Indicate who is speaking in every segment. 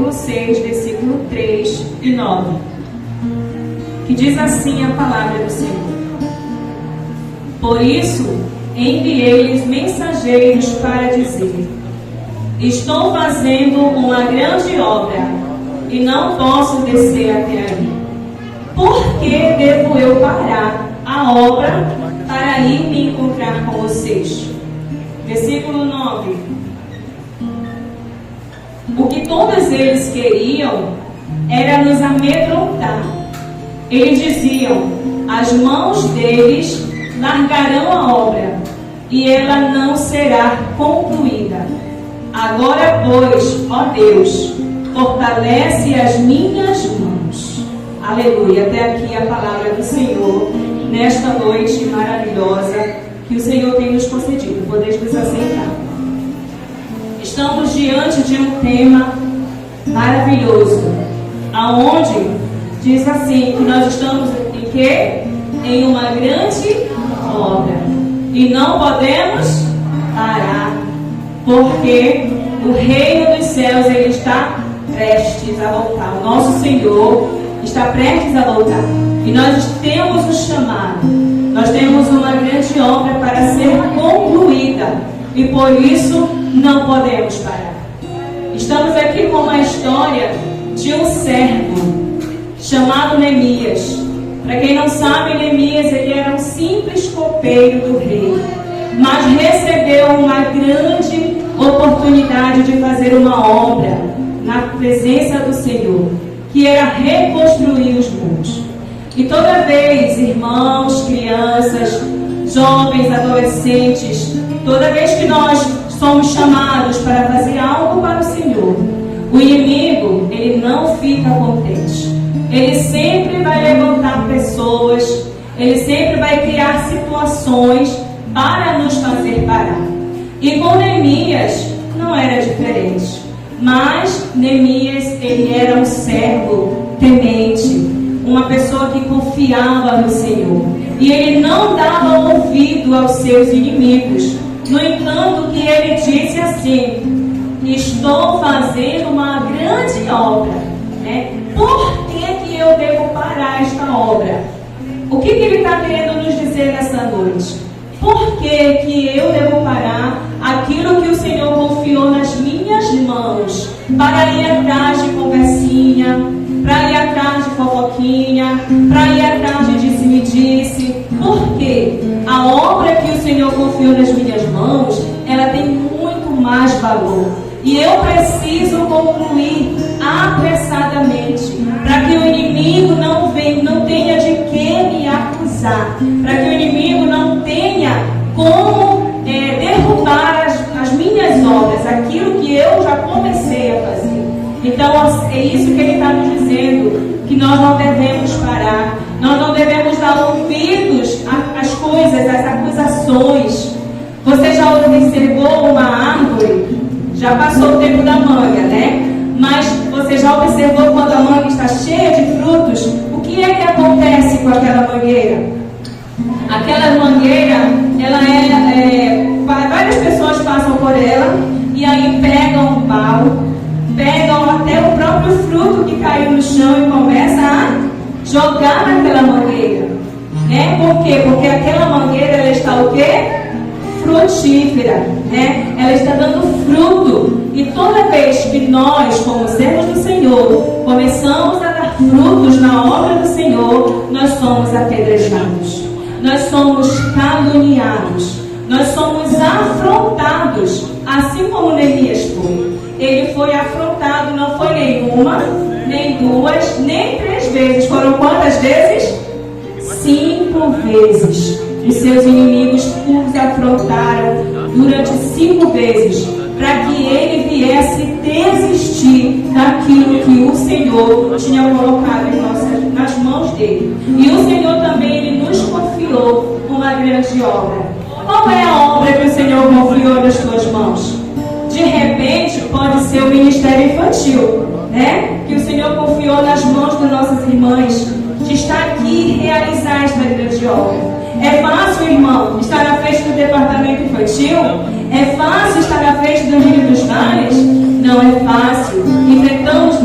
Speaker 1: capítulo 6, versículo 3 e 9, que diz assim a palavra do Senhor: Por isso enviei-lhes mensageiros para dizer: Estou fazendo uma grande obra e não posso descer até aí. Por que devo eu parar a obra para ir me encontrar com vocês? Versículo 9. O que todos eles queriam era nos amedrontar. Eles diziam: as mãos deles largarão a obra e ela não será concluída. Agora, pois, ó Deus, fortalece as minhas mãos. Aleluia. Até aqui a palavra do Senhor nesta noite maravilhosa que o Senhor tem nos concedido. Podeis nos aceitar. Estamos diante de um tema maravilhoso, aonde diz assim que nós estamos em quê? Em uma grande obra e não podemos parar, porque o reino dos céus ele está prestes a voltar. O nosso Senhor está prestes a voltar e nós temos um chamado, nós temos uma grande obra para ser concluída e por isso não podemos parar. Estamos aqui com uma história de um servo chamado Neemias. Para quem não sabe, Neemias ele era um simples copeiro do rei, mas recebeu uma grande oportunidade de fazer uma obra na presença do Senhor, que era reconstruir os muros. E toda vez, irmãos, crianças, jovens, adolescentes, toda vez que nós somos chamados para fazer algo para o Senhor, o inimigo, ele não fica contente. Ele sempre vai levantar pessoas, ele sempre vai criar situações para nos fazer parar. E com Neemias não era diferente. Mas Neemias, ele era um servo temente, uma pessoa que confiava no Senhor. E ele não dava ouvido aos seus inimigos. No entanto, que ele disse assim: estou fazendo uma grande obra, né? Por que eu devo parar esta obra? O que ele está querendo nos dizer nessa noite? Por que eu devo parar aquilo que o Senhor confiou nas minhas mãos, para ir atrás de conversinha, para ir atrás de fofoquinha, para ir atrás de disse-me-disse? Porque a obra que o Senhor confiou nas minhas mãos, ela tem muito mais valor. E eu preciso concluir apressadamente, para que o inimigo não tenha de que me acusar, para que o inimigo não tenha como derrubar as minhas obras, aquilo que eu já comecei a fazer. Então é isso que ele está nos dizendo, que nós não devemos parar, nós não devemos dar ouvidos às coisas, às acusações. Você já observou uma árvore? Já passou o tempo da manga, né? Mas você já observou quando a manga está cheia de frutos? O que é que acontece com aquela mangueira? Aquela mangueira, várias pessoas passam por ela e aí pegam o pau, pegam até o próprio fruto que caiu no chão e começam a jogar naquela mangueira. Né? Por quê? Porque aquela mangueira, ela está o quê? Frutífera, né? Ela está dando fruto. E toda vez que nós, como servos do Senhor, começamos a dar frutos na obra do Senhor, nós somos apedrejados, nós somos caluniados, nós somos afrontados, assim como Neemias foi. Ele foi afrontado, não foi nenhuma, nem duas, nem 3 vezes. Foram quantas vezes? 5 vezes. Os seus inimigos os afrontaram durante 5 vezes, para que ele viesse desistir daquilo que o Senhor tinha colocado nas mãos dele. E o Senhor também ele nos confiou uma grande obra. Qual é a obra que o Senhor confiou nas tuas mãos? De repente pode ser o ministério infantil, né? Que o Senhor confiou nas mãos das nossas irmãs, de estar aqui e realizar esta grande obra. É fácil, irmão, estar à frente do departamento infantil? É fácil estar à frente do Rio dos Vales? Não é fácil. Enfrentamos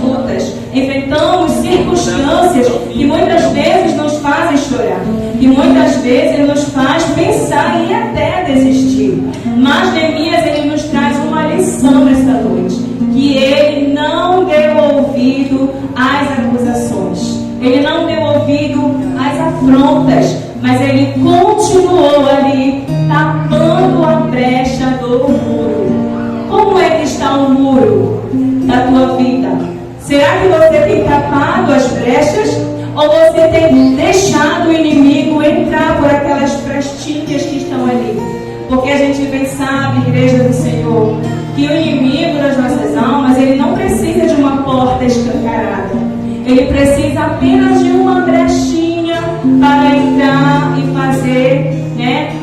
Speaker 1: enfrentamos circunstâncias que muitas vezes nos fazem chorar, que muitas vezes nos faz pensar e até desistir. Mas Neemias, ele nos traz uma lição nesta noite, que ele não deu ouvido às acusações, ele não deu ouvido às afrontas, mas ele continuou ali, tapando a brecha do muro. Como é que está o muro da tua vida? Será que você tem tapado as brechas? Ou você tem deixado o inimigo entrar por aquelas frestinhas que estão ali? Porque a gente bem sabe, igreja do Senhor, que o inimigo das nossas almas, ele não precisa de uma porta escancarada. Ele precisa apenas de uma brechinha para entrar e fazer,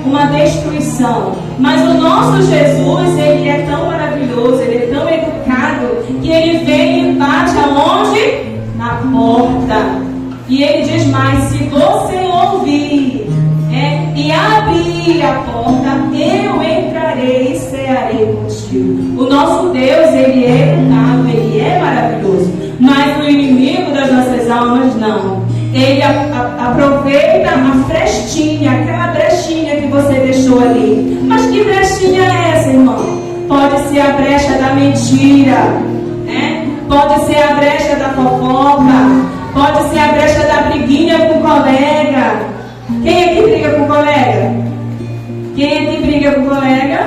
Speaker 1: uma destruição. Mas o nosso Jesus, ele é tão maravilhoso, ele é tão educado, que ele vem e bate aonde? Na porta. E ele diz mais: se você ouvir e abrir a porta, eu entrarei e cearei contigo. O nosso Deus, ele é educado, ele é maravilhoso. Mas o inimigo das nossas almas, não. Ele aproveita a frestinha, aquela brechinha que você deixou ali. Mas que brechinha é essa, irmão? Pode ser a brecha da mentira, pode ser a brecha da fofoca, pode ser a brecha da briguinha com o colega. Quem aqui briga com o colega? Quem aqui briga com o colega?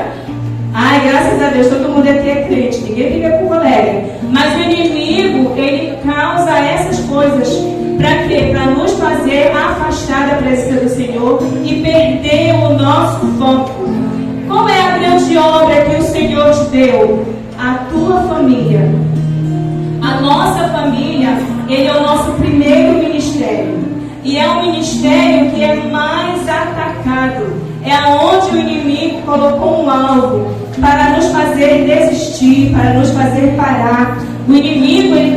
Speaker 1: Ai, graças a Deus, todo mundo aqui é crente, ninguém briga com o colega. Mas o inimigo, ele causa essas coisas. Para quê? Para nos fazer afastar da presença do Senhor e perder o nosso foco. Qual é a grande obra que o Senhor te deu? A tua família. A nossa família, ele é o nosso primeiro ministério. E é um ministério que é mais atacado. É aonde o inimigo colocou um alvo para nos fazer desistir, para nos fazer parar. O inimigo, ele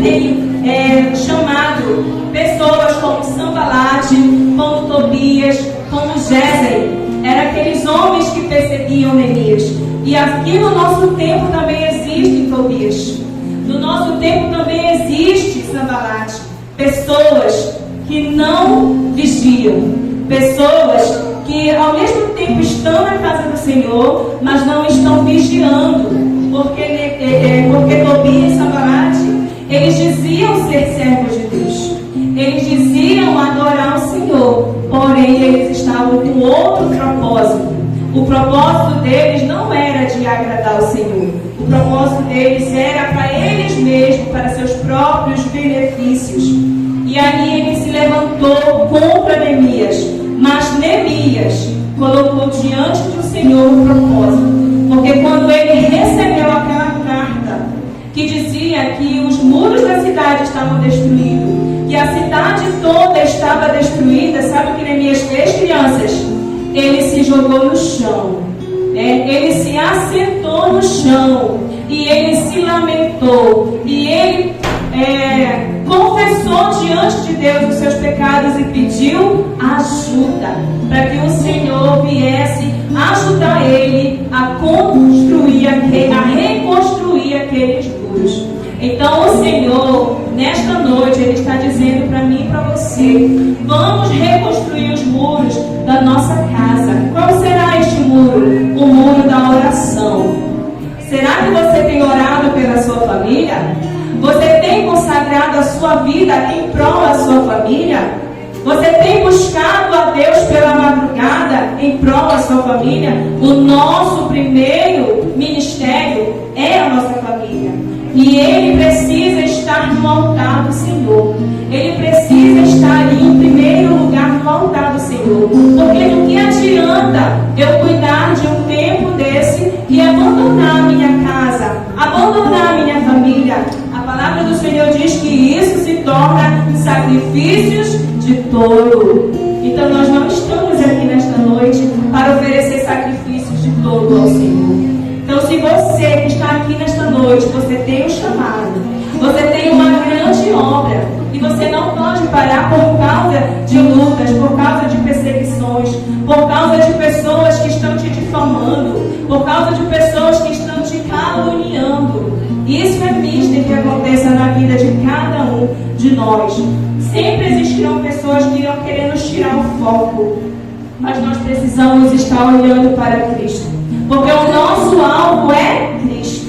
Speaker 1: tem chamado pessoas como Sanbalate, como Tobias, como Gésem. Eram aqueles homens que perseguiam Neemias. E aqui no nosso tempo também existe Tobias. No nosso tempo também existe Sanbalate. Pessoas que não vigiam. Pessoas que ao mesmo tempo estão na casa do Senhor, mas não estão vigiando. Porque Tobias e Sanbalate, eles diziam ser servos de Deus. Eles diziam adorar o Senhor. Porém, eles estavam com outro propósito. O propósito deles não era de agradar o Senhor. O propósito deles era para eles mesmos, para seus próprios benefícios. E ali ele se levantou contra Neemias. Mas Neemias colocou diante do Senhor o propósito. Porque quando ele recebeu aquela carta que dizia que os muros da cidade estavam destruídos, que a cidade toda estava destruída, sabe o que Neemias fez, crianças? Ele se jogou no chão, ele se assentou no chão, e ele se lamentou, e ele confessou diante de Deus os seus pecados e pediu ajuda, para que o Senhor viesse ajudar ele a construir, a reconstruir aqueles muros. Então o Senhor, nesta noite, Ele está dizendo para mim e para você: vamos reconstruir os muros da nossa casa. Qual será este muro? O muro da oração. Será que você tem orado pela sua família? Você tem consagrado a sua vida em prol da sua família? Você tem buscado a Deus pela madrugada em prol da sua família? O nosso primeiro ministério é a nossa família. E ele precisa estar no altar do Senhor. Ele precisa estar ali em primeiro lugar no altar do Senhor. Porque do que adianta eu cuidar de um tempo desse e abandonar minha casa, abandonar minha família? A palavra do Senhor diz que isso se torna sacrifícios de tolo. Então nós não estamos aqui nesta noite para oferecer sacrifícios de tolo ao Senhor. Então, se você que está aqui nesta noite, você tem um chamado, você tem uma grande obra, e você não pode parar por causa de lutas, por causa de perseguições, por causa de pessoas que estão te difamando, por causa de pessoas que estão te caluniando. Isso é mister que aconteça na vida de cada um. nós. Sempre existirão pessoas que irão querer nos tirar o foco. Mas nós precisamos estar olhando para Cristo. Porque o nosso alvo é Cristo.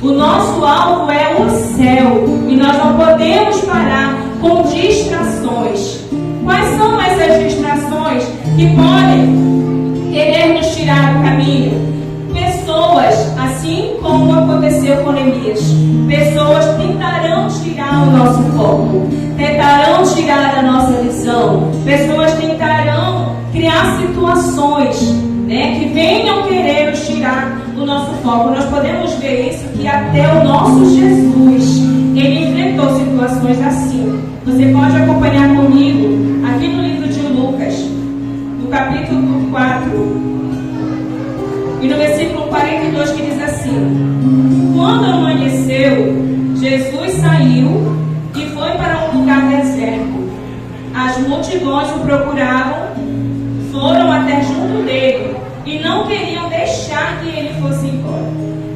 Speaker 1: O nosso alvo é o céu. E nós não podemos parar com distrações. Quais são essas distrações que podem querer nos tirar do caminho? Pessoas, assim como aconteceu com Neemias, pessoas tentarão tirar o nosso foco, tentarão tirar a nossa visão, pessoas tentarão criar situações, que venham querer nos tirar o nosso foco. Nós podemos ver isso, que até o nosso Jesus, ele enfrentou situações assim. Você pode acompanhar comigo aqui no livro de Lucas, no capítulo 4, e no versículo 42, que diz assim: quando amanheceu, Jesus saiu e foi para um lugar deserto. As multidões o procuravam, foram até junto dele e não queriam deixar que ele fosse embora.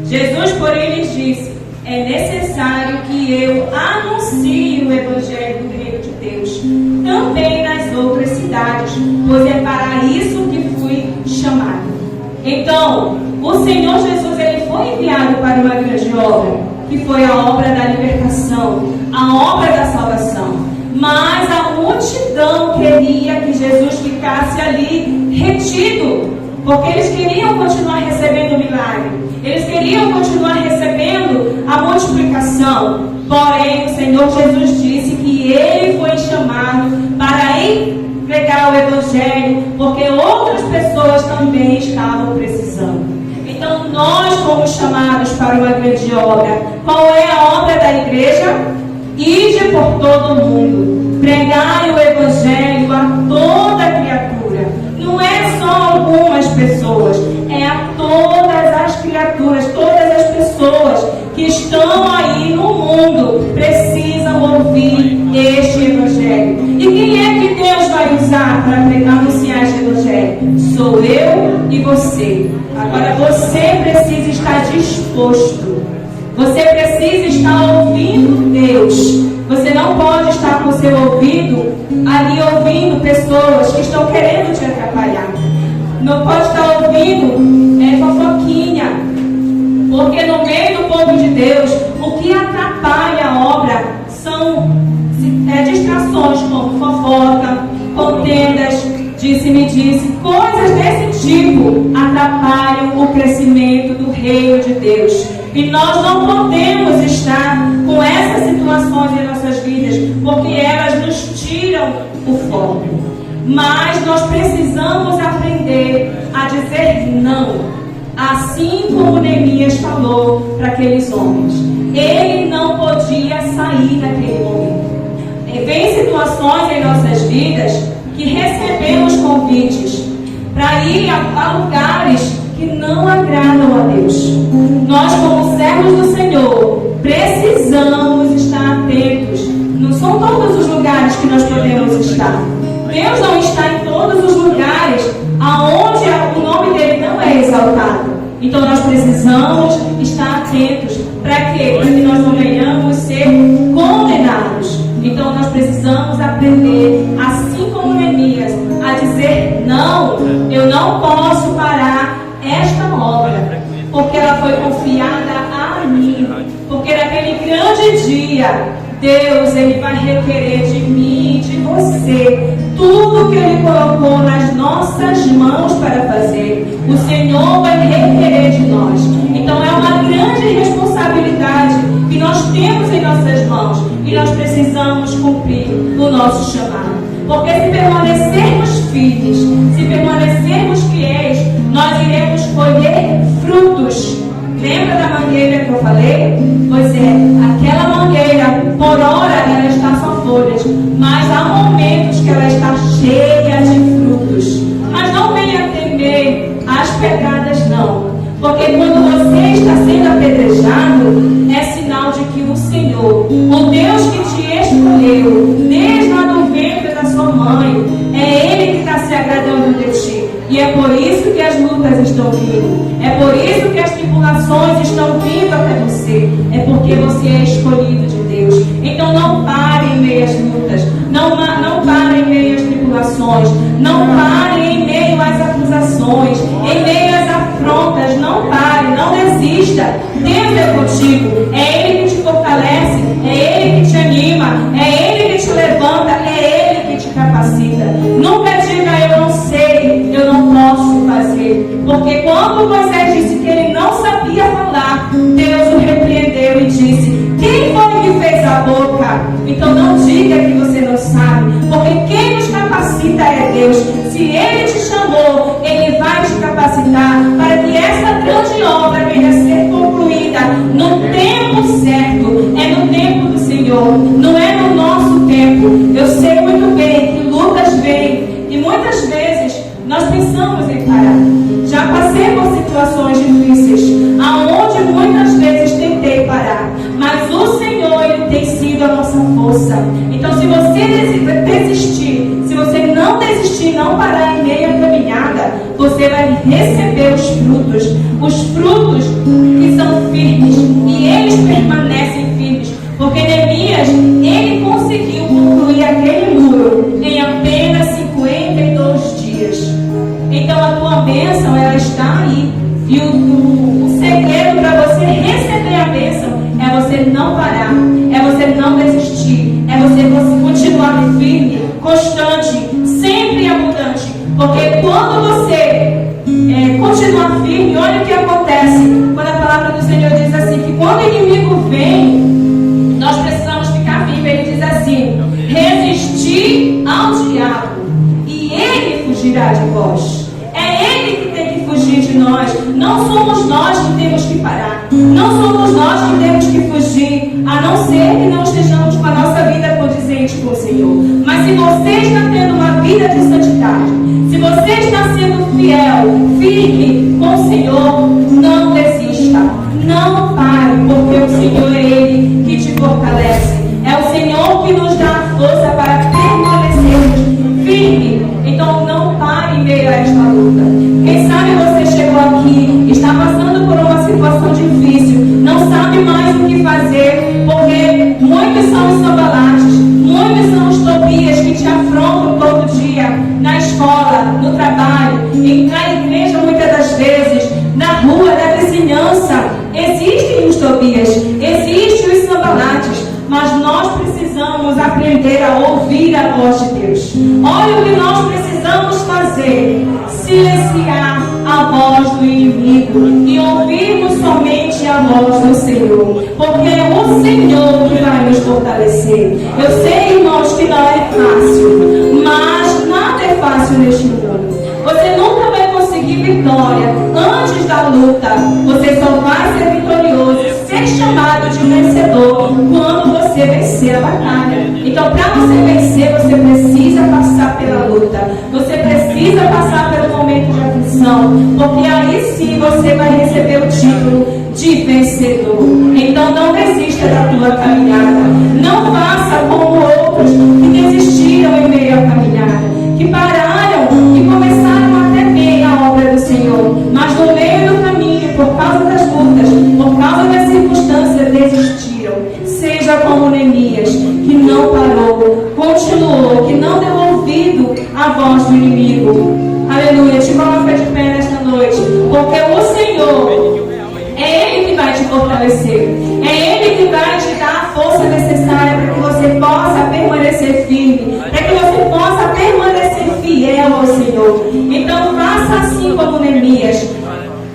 Speaker 1: Jesus, porém, lhes disse: é necessário que eu anuncie o evangelho do reino de Deus também nas outras cidades, pois é para isso que fui chamado. Então, o Senhor Jesus, ele foi enviado para uma grande obra, que foi a obra da libertação, a obra da salvação. Mas a multidão queria que Jesus ficasse ali retido, porque eles queriam continuar recebendo o milagre, eles queriam continuar recebendo a multiplicação. Porém, o Senhor Jesus disse que ele foi chamado para pregar o evangelho, porque outras pessoas também estavam precisando. Então nós fomos chamados para uma grande obra. Qual é a obra da igreja? Ide por todo o mundo, pregai o evangelho a toda criatura. Não é só algumas pessoas, é a todas as criaturas, todas as pessoas que estão aí no mundo precisam ouvir este evangelho. E quem é que Deus vai usar para anunciar este evangelho? Sou eu e você. Agora você precisa estar disposto. Você precisa estar ouvindo Deus. Você não pode estar com o seu ouvido ali ouvindo pessoas que estão querendo te atrapalhar. Não pode estar ouvindo fofoquinha. Porque no meio do povo de Deus, o que atrapalha a obra são distrações como fofoca, contendas, disse-me-disse, coisas desse tipo atrapalham o crescimento do reino de Deus. E nós não podemos estar com essas situações em nossas vidas, porque elas nos tiram o foco. Mas nós precisamos aprender a dizer não, assim como Neemias falou para aqueles homens. Ele não podia sair naquele momento. Vem situações em nossas vidas que recebemos convites para ir a lugares que não agradam a Deus. Nós, como servos do Senhor, precisamos estar atentos. Não são todos os lugares que nós podemos estar. Deus não está em todos os lugares aonde o nome dele não é exaltado. Então nós precisamos estar atentos. Para quê? Para que nós não venhamos ser condenados. Então nós precisamos aprender, assim como Neemias, a dizer não. Eu não posso parar esta obra, porque ela foi confiada a mim. Porque naquele grande dia, Deus, ele vai requerer de mim e de você tudo que ele colocou nas nossas mãos para fazer. O Senhor vai requerer de nós. Então é uma grande responsabilidade que nós temos em nossas mãos e nós precisamos cumprir o nosso chamado. Porque se permanecermos firmes, se permanecermos fiéis, nós iremos colher frutos. Lembra da mangueira que eu falei? Pois é, aquela mangueira, por hora, ela está só folhas, mas há momentos que ela está cheia de frutos. Mas não venha temer as pedradas, não. Porque quando você está sendo apedrejado, é sinal de que o Senhor, o Deus que te escolheu, desde lá do ventre da sua mãe, é Ele que está se agradando de ti. E é por isso que as lutas estão vindo. É por isso que as tribulações estão vindo até você. É porque você é escolhido de Deus. Então não pare em meio meio às lutas, não pare em meio às tribulações, não pare em meio às acusações, em meio às afrontas. Não pare, não desista. Deus é contigo, é Ele que te fortalece, é Ele que te anima, é Ele que te levanta, é Ele que te capacita. Nunca diga eu não sei, eu não posso fazer, porque quando Moisés disse que ele não sabia falar, Deus o repreendeu e disse: quem foi que fez a boca? Então não diga que você não sabe, porque quem nos capacita é Deus. Se Ele te chamou, Ele vai te capacitar para que essa grande obra venha a ser concluída no tempo certo. É no tempo do Senhor, não é no nosso tempo. Eu sei muito bem que lutas vêm e muitas vezes nós pensamos em parar. Já passei por situações difíceis, aonde muitas vezes tentei parar, mas o Senhor, Ele tem sido a nossa força. Então, se você desistir, se você não desistir, não parar em meio à caminhada, você vai receber os frutos que são firmes, e eles permanecem firmes, porque Neemias, ele conseguiu concluir aquele muro em apenas 52 dias. Então a tua bênção, ela está aí. E o segredo para você receber a bênção é você não parar, é você não desistir, é você continuar firme, constante, sempre abundante. Porque quando você continuar firme, olha o que acontece. Quando a palavra do Senhor diz assim, que quando o inimigo vem, nós precisamos ficar firmes. Ele diz assim: resistir ao diabo e ele fugirá de vós. É Ele que tem que fugir de nós. Não somos nós que temos que parar. Não somos nós que temos que fugir, a não ser que não estejamos com a nossa vida condizente com o Senhor. Mas se você está tendo uma vida de santidade, se você está sendo fiel, firme com o Senhor, não desista, não pare, porque o Senhor é Ele que te fortalece. É o Senhor que nos dá a força para permanecermos firmes. Então não pare em meio a esta luta. Quem sabe você chegou aqui, está passando por uma situação difícil, não sabe mais o que fazer, porque muitos são os sambalates, muitos são os Tobias que te afrontam todo dia, na escola, no trabalho, na igreja muitas das vezes, na rua, na vizinhança. Existem os Tobias, existem os sambalates, mas nós precisamos aprender a ouvir a voz de Deus. Olha o que nós precisamos fazer: silenciar a voz do inimigo e ouvirmos somente a voz do Senhor, porque é o Senhor que vai nos fortalecer. Eu sei, irmãos, que não é fácil, mas nada é fácil neste mundo. Você nunca vai conseguir vitória antes da luta. Você só vai ser vitorioso, ser chamado de vencedor, quando você vencer a batalha. Então, para você vencer, você precisa passar pela luta. Você precisa passar pelo momento de aflição, porque aí sim você vai receber o título de vencedor. Então, não desista da tua caminhada. Não faça como outros que desistiram em meio à caminhada, que pararam e começaram até bem a obra do Senhor, mas no meio do caminho, por causa das lutas, por causa das circunstâncias, desistiram. Seja como Neemias, que não parou, continuou, que não deu ouvido à voz do inimigo. Aleluia. Te coloca de pé nesta noite, porque o Senhor é Ele que vai te fortalecer, é Ele que vai te dar a força necessária para que você possa permanecer firme, para que você possa permanecer fiel ao Senhor. Então faça assim como Neemias,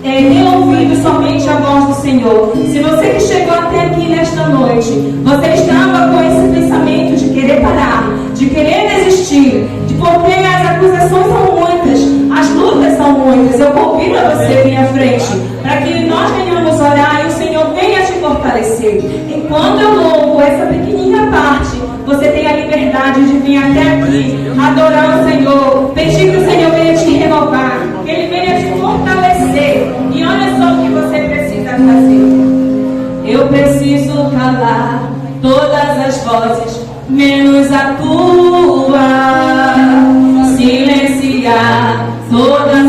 Speaker 1: dê ouvido somente a voz do Senhor. Se você que chegou até aqui nesta noite, você estava com esse pensamento de querer parar, de querer desistir, porque as acusações são muitas, as lutas são muitas, eu convido a você vir à frente, para que nós venhamos orar e o Senhor venha te fortalecer. Enquanto eu louvo essa pequenina parte, você tem a liberdade de vir até aqui, adorar o Senhor, pedir que o Senhor venha te renovar, que Ele venha te fortalecer. E olha só o que você precisa fazer. Eu preciso calar todas as vozes, menos a tua, silenciar todas